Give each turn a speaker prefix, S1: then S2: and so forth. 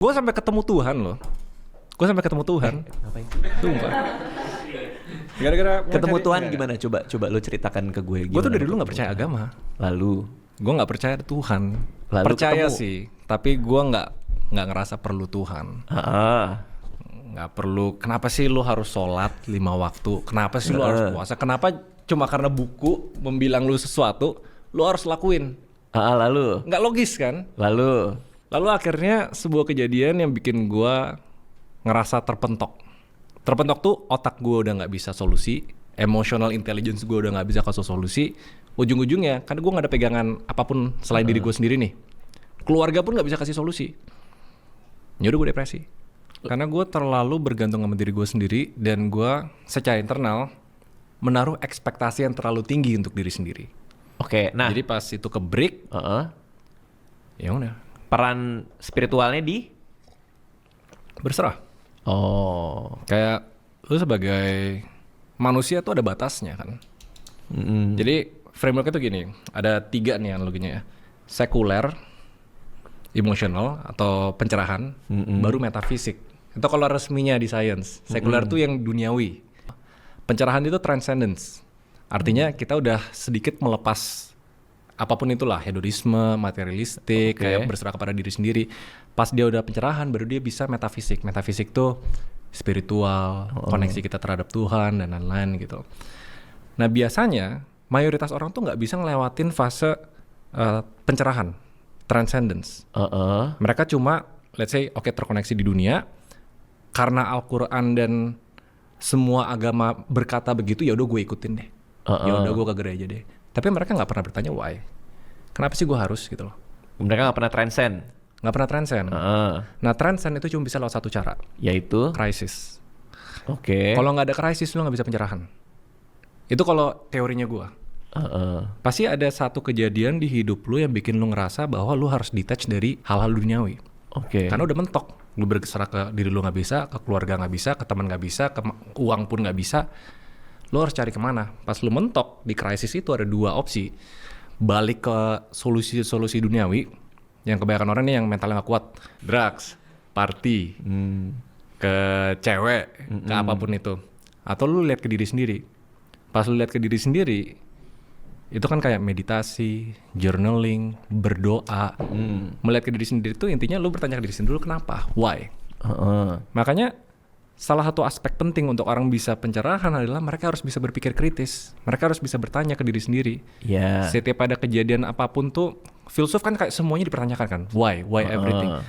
S1: Gue sampai ketemu Tuhan loh. Gue sampai ketemu Tuhan.
S2: Ngapain?
S1: Sumpah. Gara-gara
S2: Ketemu Tuhan gimana? Coba lu ceritakan ke gue.
S1: Gue tuh dari dulu nggak percaya agama.
S2: Lalu
S1: Gue nggak percaya ada Tuhan.
S2: Lalu
S1: Percaya
S2: ketemu.
S1: sih, tapi gue nggak ngerasa perlu Tuhan. Nggak perlu. Kenapa sih lu harus sholat 5 waktu? Kenapa sih lu harus puasa? Kenapa cuma karena buku membilang lu sesuatu, lu harus lakuin?
S2: Lalu
S1: Nggak logis kan? Lalu akhirnya sebuah kejadian yang bikin gue ngerasa terpentok. Terpentok tuh otak gue udah nggak bisa solusi, emotional intelligence gue udah nggak bisa kasih solusi. Ujung-ujungnya, kan gue nggak ada pegangan apapun selain diri gue sendiri nih. Keluarga pun nggak bisa kasih solusi. Yaudah gue depresi. Karena gue terlalu bergantung sama diri gue sendiri dan gue secara internal menaruh ekspektasi yang terlalu tinggi untuk diri sendiri.
S2: Oke, nah
S1: Jadi pas itu ke break, ya udah
S2: peran spiritualnya di
S1: berserah.
S2: Oh.
S1: Kayak lu sebagai manusia tuh ada batasnya kan. Jadi frameworknya tuh gini, ada 3 nih analoginya ya. Sekuler, emosional atau pencerahan, baru metafisik. Itu kalau resminya di science. Sekuler tuh yang duniawi. Pencerahan itu transcendence. Artinya kita udah sedikit melepas apapun itulah, hedonisme, materialistik, kayak berserah kepada diri sendiri. Pas dia udah pencerahan, baru dia bisa metafisik. Metafisik tuh spiritual, koneksi kita terhadap Tuhan dan lain-lain gitu. Nah biasanya mayoritas orang tuh nggak bisa ngelewatin fase pencerahan, transcendence. Mereka cuma, let's say, terkoneksi di dunia. Karena Al-Quran dan semua agama berkata begitu, ya udah gue ikutin deh. Ya udah gue ke gereja deh. Tapi mereka nggak pernah bertanya why. Kenapa sih gue harus gitu loh?
S2: Mereka nggak pernah transcend.
S1: Nggak pernah transcend. Nah transcend itu cuma bisa lewat satu cara,
S2: Yaitu
S1: krisis.
S2: Oke.
S1: Kalau nggak ada krisis lu nggak bisa pencerahan. Itu kalau teorinya gue. Pasti ada satu kejadian di hidup lu yang bikin lu ngerasa bahwa lu harus detach dari hal-hal duniawi.
S2: Oke.
S1: Karena udah mentok. Lu berserah ke diri lu nggak bisa, ke keluarga nggak bisa, ke teman nggak bisa, ke uang pun nggak bisa. Lu harus cari kemana? Pas lu mentok di krisis itu ada 2 opsi. Balik ke solusi-solusi duniawi, yang kebanyakan orang nih yang mentalnya nggak kuat. Drugs, party, ke cewek, ke apapun itu. Atau lu lihat ke diri sendiri. Pas lu lihat ke diri sendiri, itu kan kayak meditasi, journaling, berdoa. Melihat ke diri sendiri itu intinya lu bertanya ke diri sendiri dulu kenapa, why. Makanya salah satu aspek penting untuk orang bisa pencerahan adalah mereka harus bisa berpikir kritis. Mereka harus bisa bertanya ke diri sendiri.
S2: Ya.
S1: Setiap ada kejadian apapun tuh, filsuf kan kayak semuanya dipertanyakan kan, why everything.